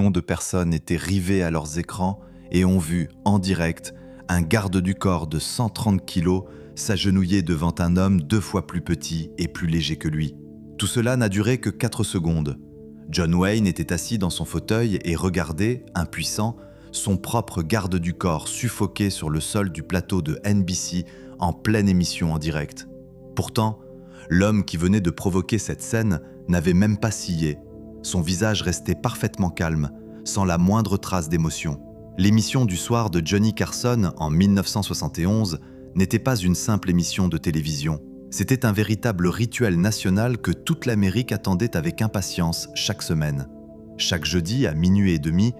millions de personnes étaient rivées à leurs écrans et ont vu, en direct, un garde du corps de 130 kilos s'agenouiller devant un homme 2 fois plus petit et plus léger que lui. Tout cela n'a duré que 4 secondes. John Wayne était assis dans son fauteuil et regardait, impuissant, son propre garde du corps suffoqué sur le sol du plateau de NBC en pleine émission en direct. Pourtant, l'homme qui venait de provoquer cette scène n'avait même pas scié. Son visage restait parfaitement calme, sans la moindre trace d'émotion. L'émission du soir de Johnny Carson en 1971 n'était pas une simple émission de télévision. C'était un véritable rituel national que toute l'Amérique attendait avec impatience chaque semaine. Chaque jeudi à minuit et demi,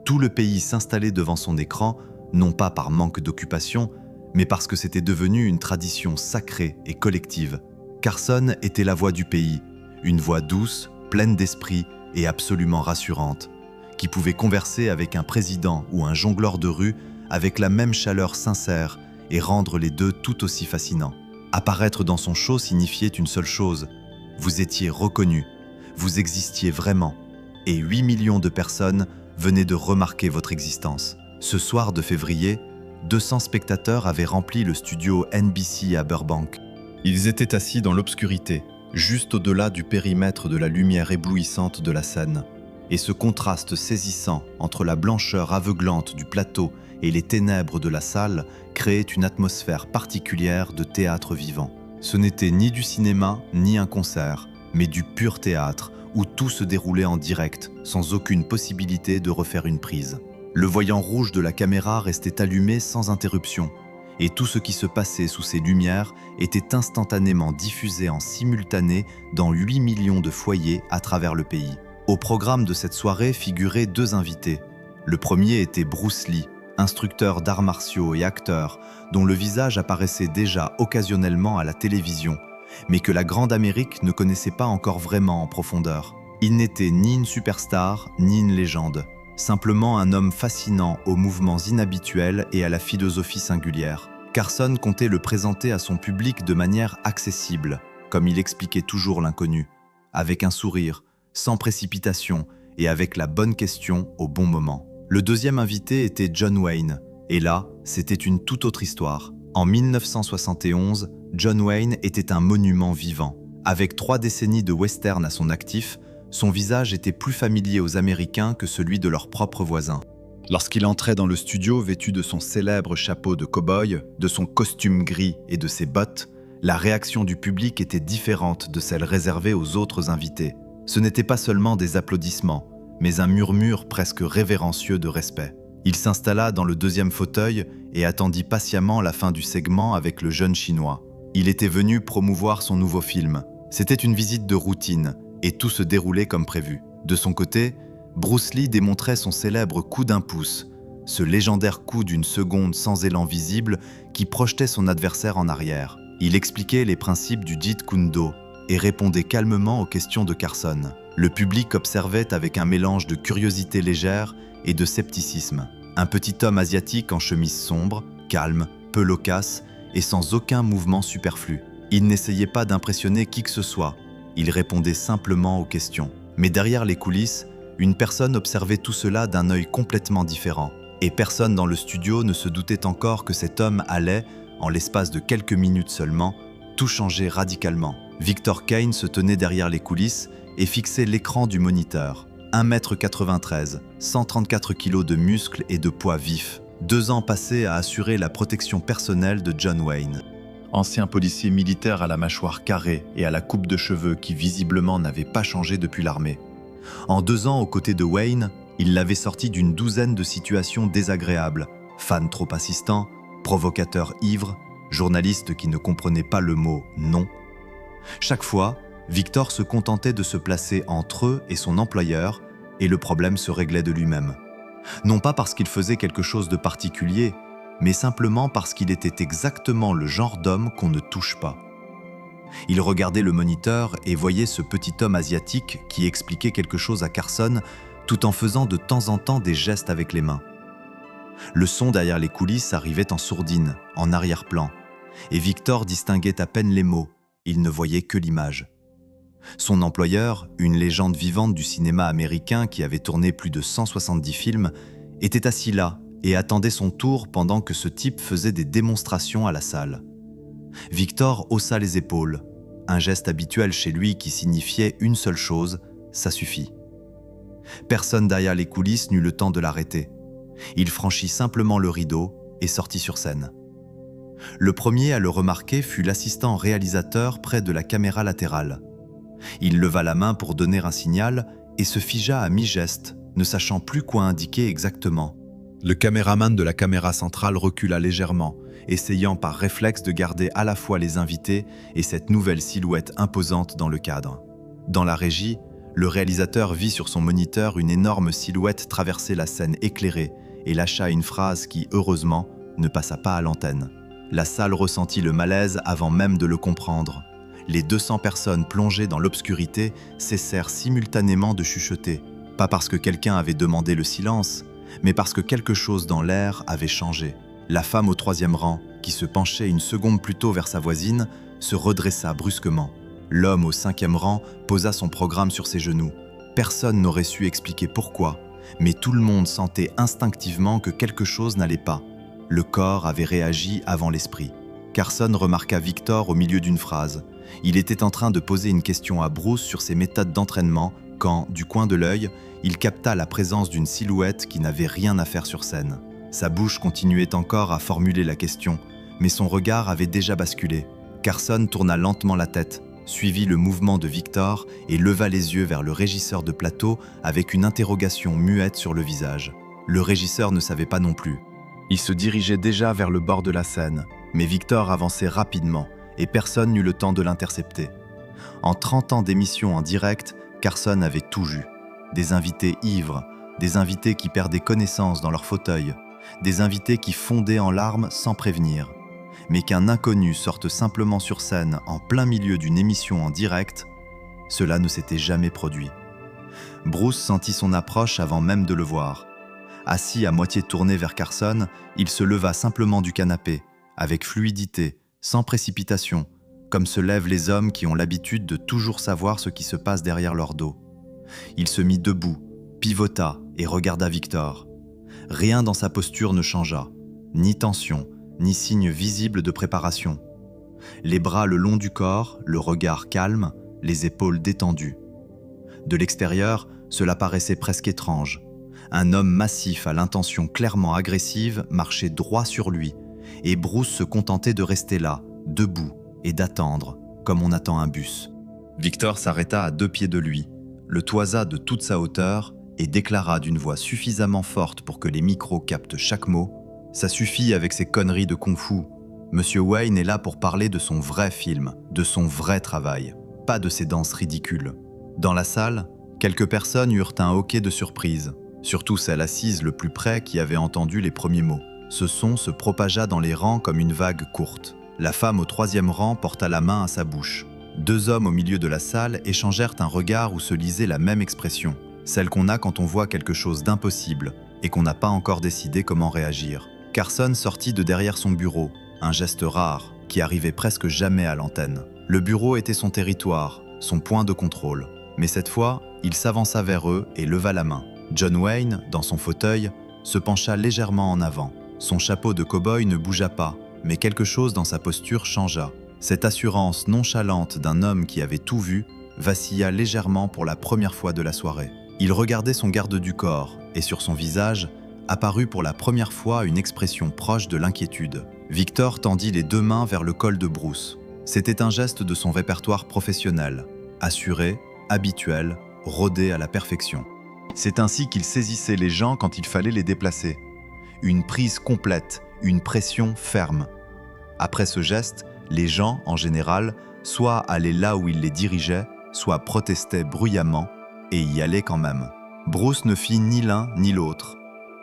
tout le pays s'installait devant son écran, non pas par manque d'occupation, mais parce que c'était devenu une tradition sacrée et collective. Carson était la voix du pays, une voix douce, pleine d'esprit et absolument rassurante, qui pouvait converser avec un président ou un jongleur de rue avec la même chaleur sincère et rendre les deux tout aussi fascinants. Apparaître dans son show signifiait une seule chose: vous étiez reconnu, vous existiez vraiment, et 8 millions de personnes venaient de remarquer votre existence. Ce soir de février, 200 spectateurs avaient rempli le studio NBC à Burbank. Ils étaient assis dans l'obscurité, juste au-delà du périmètre de la lumière éblouissante de la scène. Et ce contraste saisissant entre la blancheur aveuglante du plateau et les ténèbres de la salle créait une atmosphère particulière de théâtre vivant. Ce n'était ni du cinéma, ni un concert, mais du pur théâtre, où tout se déroulait en direct, sans aucune possibilité de refaire une prise. Le voyant rouge de la caméra restait allumé sans interruption, et tout ce qui se passait sous ces lumières était instantanément diffusé en simultané dans 8 millions de foyers à travers le pays. Au programme de cette soirée figuraient 2 invités. Le premier était Bruce Lee, instructeur d'arts martiaux et acteur, dont le visage apparaissait déjà occasionnellement à la télévision, mais que la grande Amérique ne connaissait pas encore vraiment en profondeur. Il n'était ni une superstar, ni une légende, simplement un homme fascinant aux mouvements inhabituels et à la philosophie singulière. Carson comptait le présenter à son public de manière accessible, comme il expliquait toujours l'inconnu, avec un sourire, sans précipitation et avec la bonne question au bon moment. Le deuxième invité était John Wayne, et là, c'était une toute autre histoire. En 1971, John Wayne était un monument vivant. Avec 3 décennies de western à son actif, son visage était plus familier aux Américains que celui de leurs propres voisins. Lorsqu'il entrait dans le studio vêtu de son célèbre chapeau de cow-boy, de son costume gris et de ses bottes, la réaction du public était différente de celle réservée aux autres invités. Ce n'était pas seulement des applaudissements, mais un murmure presque révérencieux de respect. Il s'installa dans le deuxième fauteuil et attendit patiemment la fin du segment avec le jeune Chinois. Il était venu promouvoir son nouveau film. C'était une visite de routine, et tout se déroulait comme prévu. De son côté, Bruce Lee démontrait son célèbre coup d'un pouce, ce légendaire coup d'une seconde sans élan visible qui projetait son adversaire en arrière. Il expliquait les principes du Jeet Kune Do et répondait calmement aux questions de Carson. Le public observait avec un mélange de curiosité légère et de scepticisme. Un petit homme asiatique en chemise sombre, calme, peu loquace et sans aucun mouvement superflu. Il n'essayait pas d'impressionner qui que ce soit, il répondait simplement aux questions. Mais derrière les coulisses, une personne observait tout cela d'un œil complètement différent. Et personne dans le studio ne se doutait encore que cet homme allait, en l'espace de quelques minutes seulement, tout changer radicalement. Victor Kane se tenait derrière les coulisses et fixait l'écran du moniteur. 1,93 m, 134 kg de muscles et de poids vifs. 2 ans passés à assurer la protection personnelle de John Wayne. Ancien policier militaire à la mâchoire carrée et à la coupe de cheveux qui visiblement n'avait pas changé depuis l'armée. En 2 ans aux côtés de Wayne, il l'avait sorti d'une douzaine de situations désagréables. Fan trop insistant, provocateur ivre, journaliste qui ne comprenait pas le mot « non ». Chaque fois, Victor se contentait de se placer entre eux et son employeur, et le problème se réglait de lui-même. Non pas parce qu'il faisait quelque chose de particulier, mais simplement parce qu'il était exactement le genre d'homme qu'on ne touche pas. Il regardait le moniteur et voyait ce petit homme asiatique qui expliquait quelque chose à Carson tout en faisant de temps en temps des gestes avec les mains. Le son derrière les coulisses arrivait en sourdine, en arrière-plan, et Victor distinguait à peine les mots, il ne voyait que l'image. Son employeur, une légende vivante du cinéma américain qui avait tourné plus de 170 films, était assis là et attendait son tour pendant que ce type faisait des démonstrations à la salle. Victor haussa les épaules, un geste habituel chez lui qui signifiait une seule chose, ça suffit. Personne derrière les coulisses n'eut le temps de l'arrêter. Il franchit simplement le rideau et sortit sur scène. Le premier à le remarquer fut l'assistant réalisateur près de la caméra latérale. Il leva la main pour donner un signal et se figea à mi-geste, ne sachant plus quoi indiquer exactement. Le caméraman de la caméra centrale recula légèrement, essayant par réflexe de garder à la fois les invités et cette nouvelle silhouette imposante dans le cadre. Dans la régie, le réalisateur vit sur son moniteur une énorme silhouette traverser la scène éclairée et lâcha une phrase qui, heureusement, ne passa pas à l'antenne. La salle ressentit le malaise avant même de le comprendre. Les 200 personnes plongées dans l'obscurité cessèrent simultanément de chuchoter, pas parce que quelqu'un avait demandé le silence, mais parce que quelque chose dans l'air avait changé. La femme au 3e rang, qui se penchait une seconde plus tôt vers sa voisine, se redressa brusquement. L'homme au 5e rang posa son programme sur ses genoux. Personne n'aurait su expliquer pourquoi, mais tout le monde sentait instinctivement que quelque chose n'allait pas. Le corps avait réagi avant l'esprit. Carson remarqua Victor au milieu d'une phrase. Il était en train de poser une question à Bruce sur ses méthodes d'entraînement quand, du coin de l'œil, il capta la présence d'une silhouette qui n'avait rien à faire sur scène. Sa bouche continuait encore à formuler la question, mais son regard avait déjà basculé. Carson tourna lentement la tête, suivit le mouvement de Victor et leva les yeux vers le régisseur de plateau avec une interrogation muette sur le visage. Le régisseur ne savait pas non plus. Il se dirigeait déjà vers le bord de la scène, mais Victor avançait rapidement et personne n'eut le temps de l'intercepter. En 30 ans d'émission en direct, Carson avait tout vu. Des invités ivres, des invités qui perdaient connaissance dans leur fauteuil, des invités qui fondaient en larmes sans prévenir. Mais qu'un inconnu sorte simplement sur scène en plein milieu d'une émission en direct, cela ne s'était jamais produit. Bruce sentit son approche avant même de le voir. Assis à moitié tourné vers Carson, il se leva simplement du canapé, avec fluidité, sans précipitation, comme se lèvent les hommes qui ont l'habitude de toujours savoir ce qui se passe derrière leur dos. Il se mit debout, pivota et regarda Victor. Rien dans sa posture ne changea, ni tension, ni signe visible de préparation. Les bras le long du corps, le regard calme, les épaules détendues. De l'extérieur, cela paraissait presque étrange. Un homme massif à l'intention clairement agressive marchait droit sur lui, et Bruce se contentait de rester là, debout, et d'attendre, comme on attend un bus. Victor s'arrêta à 2 pieds de lui, le toisa de toute sa hauteur et déclara d'une voix suffisamment forte pour que les micros captent chaque mot « Ça suffit avec ces conneries de kung-fu. Monsieur Wayne est là pour parler de son vrai film, de son vrai travail, pas de ces danses ridicules. » Dans la salle, quelques personnes eurent un hoquet de surprise, surtout celle assise le plus près qui avait entendu les premiers mots. Ce son se propagea dans les rangs comme une vague courte. La femme au 3e rang porta la main à sa bouche. 2 hommes au milieu de la salle échangèrent un regard où se lisait la même expression, celle qu'on a quand on voit quelque chose d'impossible et qu'on n'a pas encore décidé comment réagir. Carson sortit de derrière son bureau, un geste rare qui arrivait presque jamais à l'antenne. Le bureau était son territoire, son point de contrôle. Mais cette fois, il s'avança vers eux et leva la main. John Wayne, dans son fauteuil, se pencha légèrement en avant. Son chapeau de cow-boy ne bougea pas, mais quelque chose dans sa posture changea. Cette assurance nonchalante d'un homme qui avait tout vu vacilla légèrement pour la première fois de la soirée. Il regardait son garde du corps, et sur son visage apparut pour la première fois une expression proche de l'inquiétude. Victor tendit les 2 mains vers le col de Bruce. C'était un geste de son répertoire professionnel, assuré, habituel, rodé à la perfection. C'est ainsi qu'il saisissait les gens quand il fallait les déplacer. Une prise complète, une pression ferme. Après ce geste, les gens, en général, soit allaient là où il les dirigeait, soit protestaient bruyamment et y allaient quand même. Bruce ne fit ni l'un ni l'autre.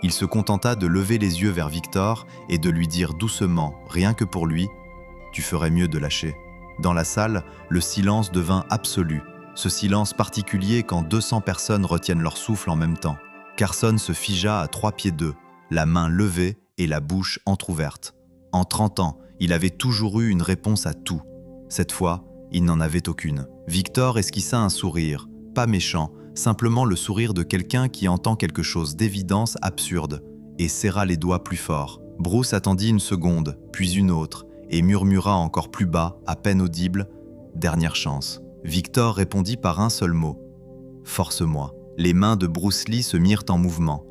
Il se contenta de lever les yeux vers Victor et de lui dire doucement, rien que pour lui, « Tu ferais mieux de lâcher ». Dans la salle, le silence devint absolu. Ce silence particulier quand 200 personnes retiennent leur souffle en même temps. Carson se figea à 3 pieds d'eux, la main levée et la bouche entr'ouverte. En 30 ans, il avait toujours eu une réponse à tout. Cette fois, Il n'en avait aucune. Victor esquissa un sourire, pas méchant, simplement le sourire de quelqu'un qui entend quelque chose d'évidence absurde, et serra les doigts plus fort. Bruce attendit une seconde, puis une autre, et murmura encore plus bas, à peine audible, « Dernière chance ». Victor répondit par un seul mot, « Force-moi ». Les mains de Bruce Lee se mirent en mouvement.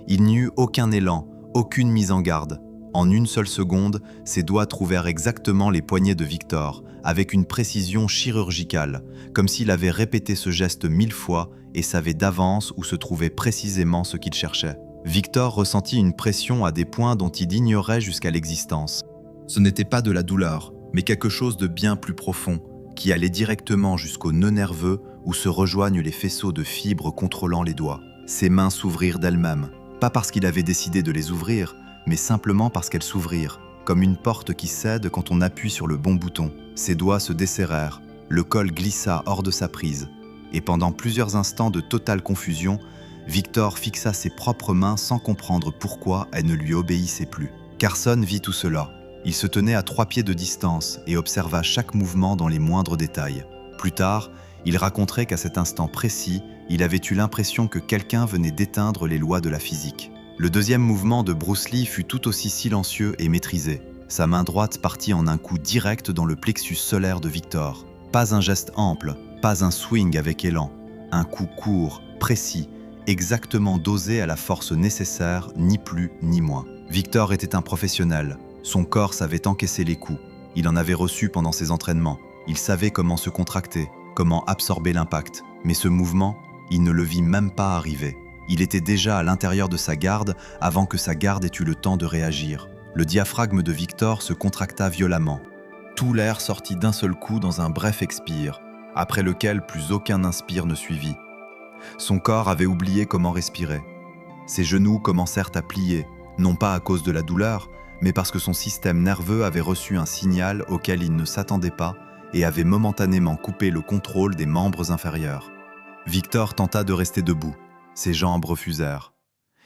Il n'y eut aucun élan, aucune mise en garde. En une seule seconde, ses doigts trouvèrent exactement les poignets de Victor, avec une précision chirurgicale, comme s'il avait répété ce geste 1000 fois et savait d'avance où se trouvait précisément ce qu'il cherchait. Victor ressentit une pression à des points dont il ignorait jusqu'à l'existence. Ce n'était pas de la douleur, mais quelque chose de bien plus profond, qui allait directement jusqu'au nœud nerveux où se rejoignent les faisceaux de fibres contrôlant les doigts. Ses mains s'ouvrirent d'elles-mêmes, pas parce qu'il avait décidé de les ouvrir, mais simplement parce qu'elles s'ouvrirent, comme une porte qui cède quand on appuie sur le bon bouton. Ses doigts se desserrèrent, le col glissa hors de sa prise, et pendant plusieurs instants de totale confusion, Victor fixa ses propres mains sans comprendre pourquoi elles ne lui obéissaient plus. Carson vit tout cela. Il se tenait à 3 pieds de distance et observa chaque mouvement dans les moindres détails. Plus tard, il raconterait qu'à cet instant précis, il avait eu l'impression que quelqu'un venait d'éteindre les lois de la physique. Le deuxième mouvement de Bruce Lee fut tout aussi silencieux et maîtrisé. Sa main droite partit en un coup direct dans le plexus solaire de Victor. Pas un geste ample, pas un swing avec élan. Un coup court, précis, exactement dosé à la force nécessaire, ni plus ni moins. Victor était un professionnel. Son corps savait encaisser les coups. Il en avait reçu pendant ses entraînements. Il savait comment se contracter, comment absorber l'impact. Mais ce mouvement, il ne le vit même pas arriver. Il était déjà à l'intérieur de sa garde avant que sa garde ait eu le temps de réagir. Le diaphragme de Victor se contracta violemment. Tout l'air sortit d'un seul coup dans un bref expire, après lequel plus aucun inspire ne suivit. Son corps avait oublié comment respirer. Ses genoux commencèrent à plier, non pas à cause de la douleur, mais parce que son système nerveux avait reçu un signal auquel il ne s'attendait pas et avait momentanément coupé le contrôle des membres inférieurs. Victor tenta de rester debout. Ses jambes refusèrent.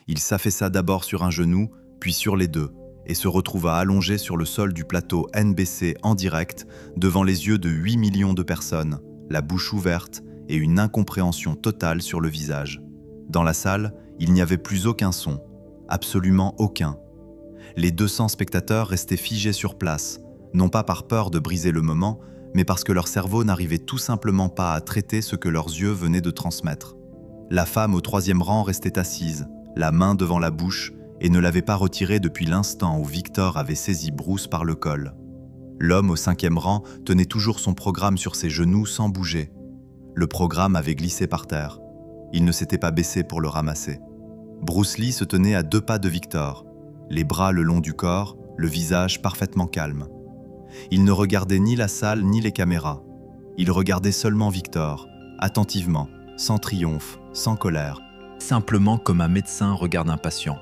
Il s'affaissa d'abord sur un genou, puis sur les deux, et se retrouva allongé sur le sol du plateau NBC en direct, devant les yeux de 8 millions de personnes, la bouche ouverte et une incompréhension totale sur le visage. Dans la salle, il n'y avait plus aucun son, absolument aucun. Les 200 spectateurs restaient figés sur place, non pas par peur de briser le moment, mais parce que leur cerveau n'arrivait tout simplement pas à traiter ce que leurs yeux venaient de transmettre. La femme au 3e rang restait assise, la main devant la bouche, et ne l'avait pas retirée depuis l'instant où Victor avait saisi Bruce par le col. L'homme au 5e rang tenait toujours son programme sur ses genoux sans bouger. Le programme avait glissé par terre. Il ne s'était pas baissé pour le ramasser. Bruce Lee se tenait à 2 pas de Victor, les bras le long du corps, le visage parfaitement calme. Il ne regardait ni la salle ni les caméras. Il regardait seulement Victor, attentivement, sans triomphe, sans colère, simplement comme un médecin regarde un patient.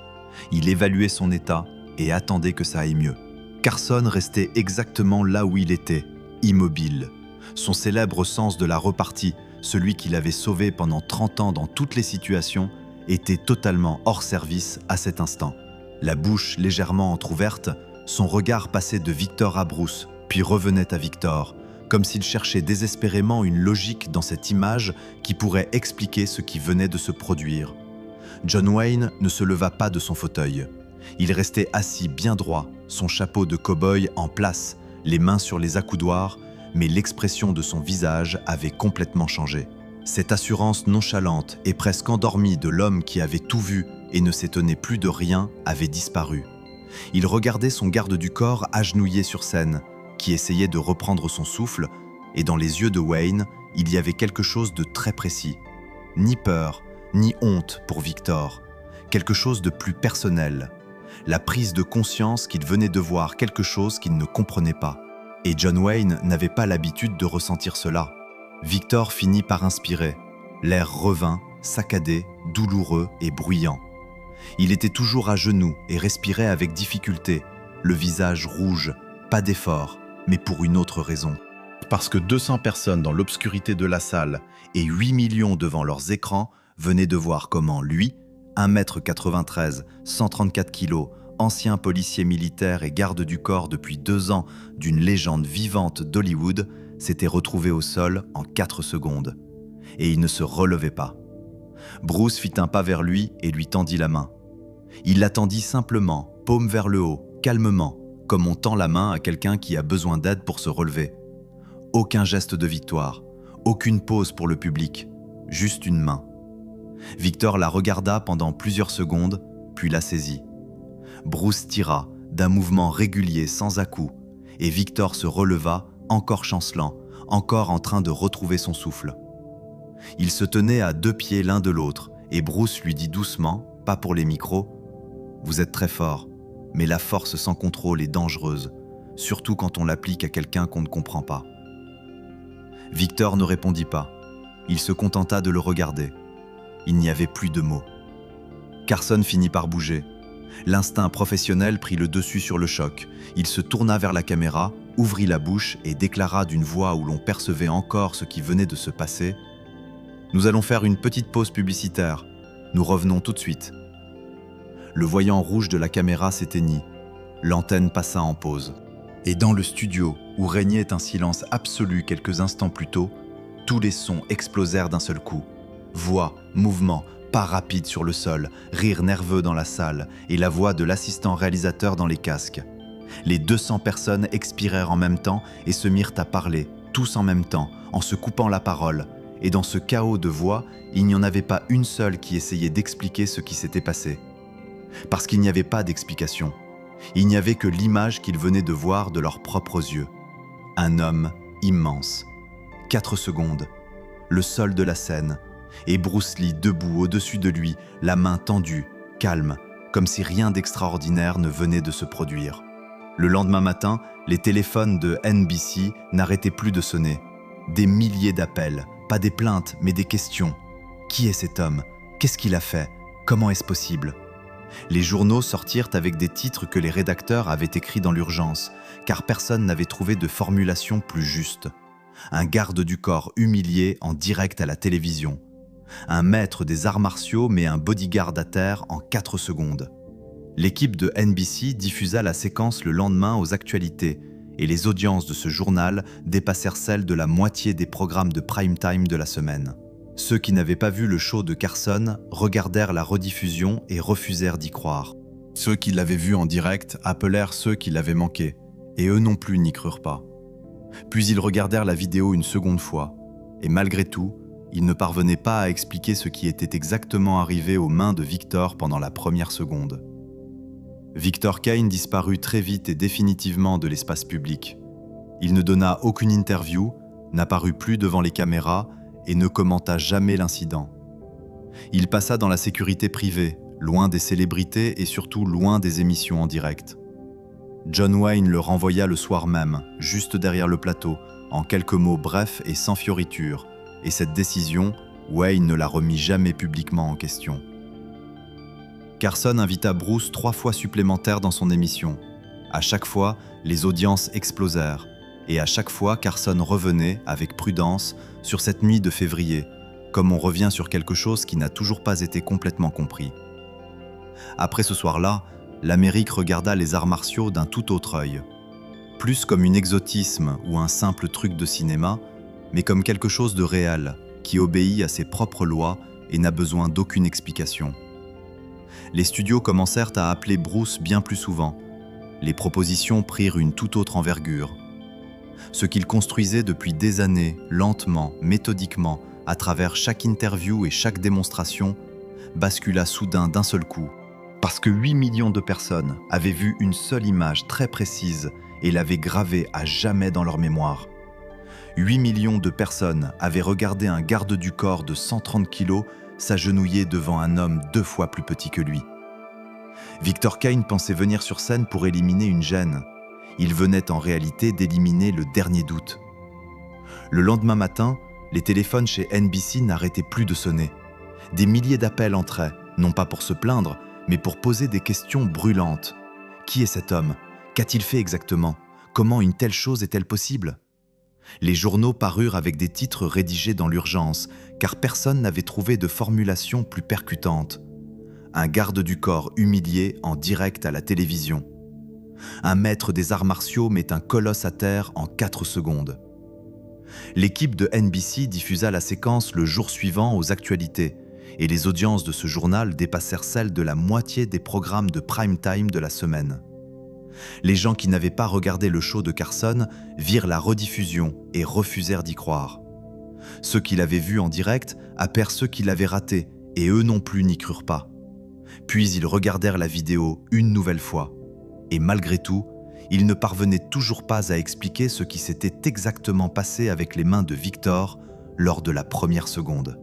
Il évaluait son état et attendait que ça aille mieux. Carson restait exactement là où il était, immobile. Son célèbre sens de la repartie, celui qu'il avait sauvé pendant 30 ans dans toutes les situations, était totalement hors service à cet instant. La bouche légèrement entr'ouverte, son regard passait de Victor à Bruce, puis revenait à Victor, comme s'il cherchait désespérément une logique dans cette image qui pourrait expliquer ce qui venait de se produire. John Wayne ne se leva pas de son fauteuil. Il restait assis bien droit, son chapeau de cow-boy en place, les mains sur les accoudoirs, mais l'expression de son visage avait complètement changé. Cette assurance nonchalante et presque endormie de l'homme qui avait tout vu et ne s'étonnait plus de rien avait disparu. Il regardait son garde du corps agenouillé sur scène, qui essayait de reprendre son souffle, et dans les yeux de Wayne, il y avait quelque chose de très précis. Ni peur, ni honte pour Victor, quelque chose de plus personnel. La prise de conscience qu'il venait de voir quelque chose qu'il ne comprenait pas. Et John Wayne n'avait pas l'habitude de ressentir cela. Victor finit par inspirer. L'air revint, saccadé, douloureux et bruyant. Il était toujours à genoux et respirait avec difficulté, le visage rouge, pas d'effort, mais pour une autre raison. Parce que 200 personnes dans l'obscurité de la salle et 8 millions devant leurs écrans venaient de voir comment lui, 1m93, 134 kg, ancien policier militaire et garde du corps depuis 2 ans d'une légende vivante d'Hollywood, s'était retrouvé au sol en 4 secondes. Et il ne se relevait pas. Bruce fit un pas vers lui et lui tendit la main. Il l'attendit simplement, paume vers le haut, calmement, comme on tend la main à quelqu'un qui a besoin d'aide pour se relever. Aucun geste de victoire, aucune pause pour le public, juste une main. Victor la regarda pendant plusieurs secondes, puis la saisit. Bruce tira, d'un mouvement régulier sans à-coups, et Victor se releva, encore chancelant, encore en train de retrouver son souffle. Ils se tenaient à 2 pieds l'un de l'autre, et Bruce lui dit doucement, pas pour les micros, « Vous êtes très fort, mais la force sans contrôle est dangereuse, surtout quand on l'applique à quelqu'un qu'on ne comprend pas. » Victor ne répondit pas. Il se contenta de le regarder. Il n'y avait plus de mots. Carson finit par bouger. L'instinct professionnel prit le dessus sur le choc. Il se tourna vers la caméra, ouvrit la bouche et déclara d'une voix où l'on percevait encore ce qui venait de se passer. « Nous allons faire une petite pause publicitaire. Nous revenons tout de suite. » Le voyant rouge de la caméra s'éteignit. L'antenne passa en pause. Et dans le studio, où régnait un silence absolu quelques instants plus tôt, tous les sons explosèrent d'un seul coup. Voix, mouvements, pas rapides sur le sol, rires nerveux dans la salle et la voix de l'assistant réalisateur dans les casques. Les 200 personnes expirèrent en même temps et se mirent à parler, tous en même temps, en se coupant la parole. Et dans ce chaos de voix, il n'y en avait pas une seule qui essayait d'expliquer ce qui s'était passé. Parce qu'il n'y avait pas d'explication. Il n'y avait que l'image qu'ils venaient de voir de leurs propres yeux. Un homme immense. 4 secondes. Le sol de la scène. Et Bruce Lee debout au-dessus de lui, la main tendue, calme, comme si rien d'extraordinaire ne venait de se produire. Le lendemain matin, les téléphones de NBC n'arrêtaient plus de sonner. Des milliers d'appels, pas des plaintes, mais des questions. Qui est cet homme? Qu'est-ce qu'il a fait? Comment est-ce possible? Les journaux sortirent avec des titres que les rédacteurs avaient écrits dans l'urgence, car personne n'avait trouvé de formulation plus juste. Un garde du corps humilié en direct à la télévision. Un maître des arts martiaux met un bodyguard à terre en 4 secondes. L'équipe de NBC diffusa la séquence le lendemain aux actualités, et les audiences de ce journal dépassèrent celles de la moitié des programmes de prime time de la semaine. Ceux qui n'avaient pas vu le show de Carson regardèrent la rediffusion et refusèrent d'y croire. Ceux qui l'avaient vu en direct appelèrent ceux qui l'avaient manqué, et eux non plus n'y crurent pas. Puis ils regardèrent la vidéo une seconde fois, et malgré tout, ils ne parvenaient pas à expliquer ce qui était exactement arrivé aux mains de Victor pendant la première seconde. Victor Kane disparut très vite et définitivement de l'espace public. Il ne donna aucune interview, n'apparut plus devant les caméras et ne commenta jamais l'incident. Il passa dans la sécurité privée, loin des célébrités et surtout loin des émissions en direct. John Wayne le renvoya le soir même, juste derrière le plateau, en quelques mots brefs et sans fioritures, et cette décision, Wayne ne la remit jamais publiquement en question. Carson invita Bruce 3 fois supplémentaires dans son émission. À chaque fois, les audiences explosèrent, et à chaque fois, Carson revenait, avec prudence, sur cette nuit de février, comme on revient sur quelque chose qui n'a toujours pas été complètement compris. Après ce soir-là, l'Amérique regarda les arts martiaux d'un tout autre œil. Plus comme un exotisme ou un simple truc de cinéma, mais comme quelque chose de réel, qui obéit à ses propres lois et n'a besoin d'aucune explication. Les studios commencèrent à appeler Bruce bien plus souvent. Les propositions prirent une toute autre envergure. Ce qu'il construisait depuis des années, lentement, méthodiquement, à travers chaque interview et chaque démonstration, bascula soudain d'un seul coup. Parce que 8 millions de personnes avaient vu une seule image très précise et l'avaient gravée à jamais dans leur mémoire. 8 millions de personnes avaient regardé un garde du corps de 130 kilos s'agenouiller devant un homme 2 fois plus petit que lui. Victor Kane pensait venir sur scène pour éliminer une gêne. Il venait en réalité d'éliminer le dernier doute. Le lendemain matin, les téléphones chez NBC n'arrêtaient plus de sonner. Des milliers d'appels entraient, non pas pour se plaindre, mais pour poser des questions brûlantes. Qui est cet homme? Qu'a-t-il fait exactement? Comment une telle chose est-elle possible? Les journaux parurent avec des titres rédigés dans l'urgence, car personne n'avait trouvé de formulation plus percutante. Un garde du corps humilié en direct à la télévision. Un maître des arts martiaux met un colosse à terre en 4 secondes. L'équipe de NBC diffusa la séquence le jour suivant aux actualités, et les audiences de ce journal dépassèrent celles de la moitié des programmes de prime time de la semaine. Les gens qui n'avaient pas regardé le show de Carson virent la rediffusion et refusèrent d'y croire. Ceux qui l'avaient vu en direct appèrent ceux qui l'avaient raté, et eux non plus n'y crurent pas. Puis ils regardèrent la vidéo une nouvelle fois, et malgré tout, ils ne parvenaient toujours pas à expliquer ce qui s'était exactement passé avec les mains de Victor lors de la première seconde.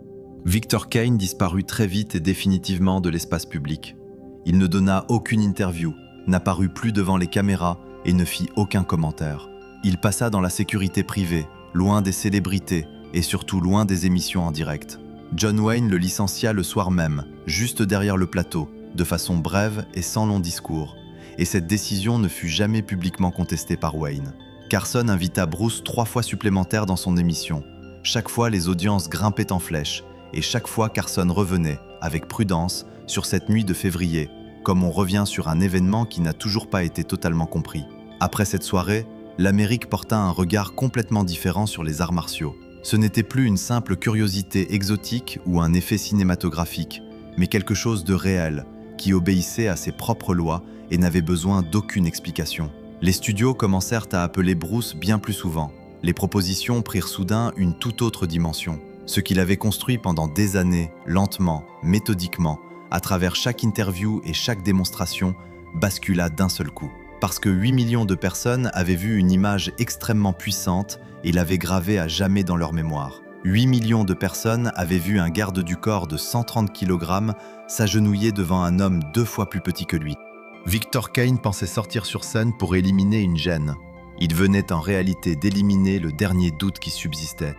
Victor Kane disparut très vite et définitivement de l'espace public. Il ne donna aucune interview, n'apparut plus devant les caméras et ne fit aucun commentaire. Il passa dans la sécurité privée, loin des célébrités et surtout loin des émissions en direct. John Wayne le licencia le soir même, juste derrière le plateau, de façon brève et sans long discours, et cette décision ne fut jamais publiquement contestée par Wayne. Carson invita Bruce 3 fois supplémentaires dans son émission. Chaque fois, les audiences grimpaient en flèche, et chaque fois Carson revenait, avec prudence, sur cette nuit de février, comme on revient sur un événement qui n'a toujours pas été totalement compris. Après cette soirée, l'Amérique porta un regard complètement différent sur les arts martiaux. Ce n'était plus une simple curiosité exotique ou un effet cinématographique, mais quelque chose de réel, qui obéissait à ses propres lois et n'avait besoin d'aucune explication. Les studios commencèrent à appeler Bruce bien plus souvent. Les propositions prirent soudain une toute autre dimension. Ce qu'il avait construit pendant des années, lentement, méthodiquement, à travers chaque interview et chaque démonstration, bascula d'un seul coup. Parce que 8 millions de personnes avaient vu une image extrêmement puissante et l'avaient gravée à jamais dans leur mémoire. 8 millions de personnes avaient vu un garde du corps de 130 kg s'agenouiller devant un homme 2 fois plus petit que lui. Victor Kane pensait sortir sur scène pour éliminer une gêne. Il venait en réalité d'éliminer le dernier doute qui subsistait.